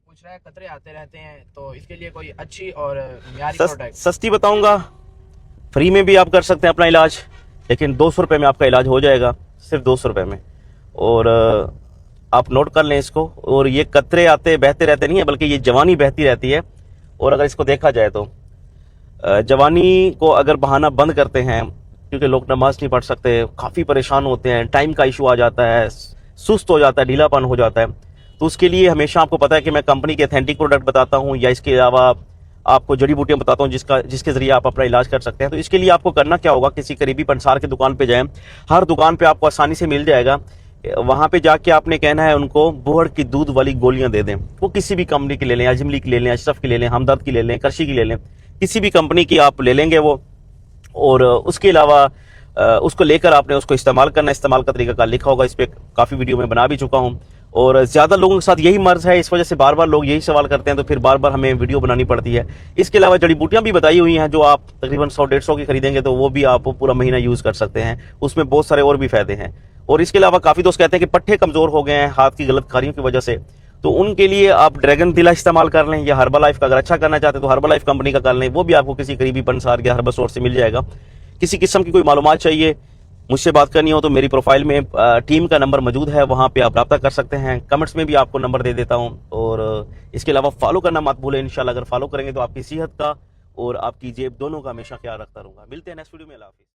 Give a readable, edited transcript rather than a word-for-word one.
पूछ रहा है खतरे आते रहते हैं, तो इसके लिए कोई अच्छी और म्यारी प्रोडक्ट। सस्ती बताऊंगा, फ्री में भी आप कर सकते हैं अपना इलाज, लेकिन 200 रुपये में आपका इलाज हो जाएगा, सिर्फ 200 रुपये में। और आप नोट कर लें इसको। और ये कतरे आते बहते रहते नहीं है, बल्कि ये जवानी बहती रहती है। और अगर इसको देखा जाए तो जवानी को अगर बहाना बंद करते हैं, क्योंकि लोग नमाज नहीं पढ़ सकते, काफ़ी परेशान होते हैं, टाइम का इशू आ जाता है, सुस्त हो जाता है, ढीलापन हो जाता है, तो उसके लिए हमेशा आपको पता है कि मैं कंपनी के अथेंटिक प्रोडक्ट बताता हूँ, या इसके अलावा आपको जड़ी बूटियां बताता हूँ जिसके जरिए आप अपना इलाज कर सकते हैं। तो इसके लिए आपको करना क्या होगा, किसी करीबी पंसार की दुकान पे जाएं, हर दुकान पे आपको आसानी से मिल जाएगा। वहां पे जाके आपने कहना है उनको बोहड़ की दूध वाली गोलियां दे दें। वो किसी भी कंपनी की ले लें, अजमली की ले लें, अशरफ की ले लें, हमदर्द की ले लें, कृषि की ले लें, किसी भी कंपनी की आप ले लेंगे वो। और उसके अलावा उसको लेकर आपने उसको इस्तेमाल करना। इस्तेमाल का तरीका लिखा होगा इस पर, काफ़ी वीडियो में बना भी चुका हूँ। और ज़्यादा लोगों के साथ यही मर्ज है, इस वजह से बार बार लोग यही सवाल करते हैं, तो फिर बार बार हमें वीडियो बनानी पड़ती है। इसके अलावा जड़ी बूटियाँ भी बताई हुई हैं, जो आप तकरीबन 100-150 की खरीदेंगे तो वो भी आप पूरा महीना यूज़ कर सकते हैं। उसमें बहुत सारे और भी फ़ायदे हैं। और इसके अलावा काफ़ी दोस्त कहते हैं कि पट्टे कमज़ोर हो गए हैं हाथ की गलत कारियों की वजह से, तो उनके लिए आप ड्रैगन तिला इस्तेमाल कर लें, या हर्बल लाइफ का अगर अच्छा करना चाहते हैं तो हर्बल लाइफ कंपनी का कर लें। वो भी आपको किसी करीबी पंसार या हर्बल स्टोर से मिल जाएगा। किसी किस्म की कोई मालूमात चाहिए, मुझसे बात करनी हो, तो मेरी प्रोफाइल में टीम का नंबर मौजूद है, वहाँ पे आप रब्ता कर सकते हैं। कमेंट्स में भी आपको नंबर दे देता हूँ। और इसके अलावा फॉलो करना मत भूलें। इंशाल्लाह अगर फॉलो करेंगे तो आपकी सेहत का और आपकी जेब दोनों का हमेशा ख्याल रखता रहूँगा। मिलते हैं नेक्स्ट वीडियो में। अल्लाह हाफिज़।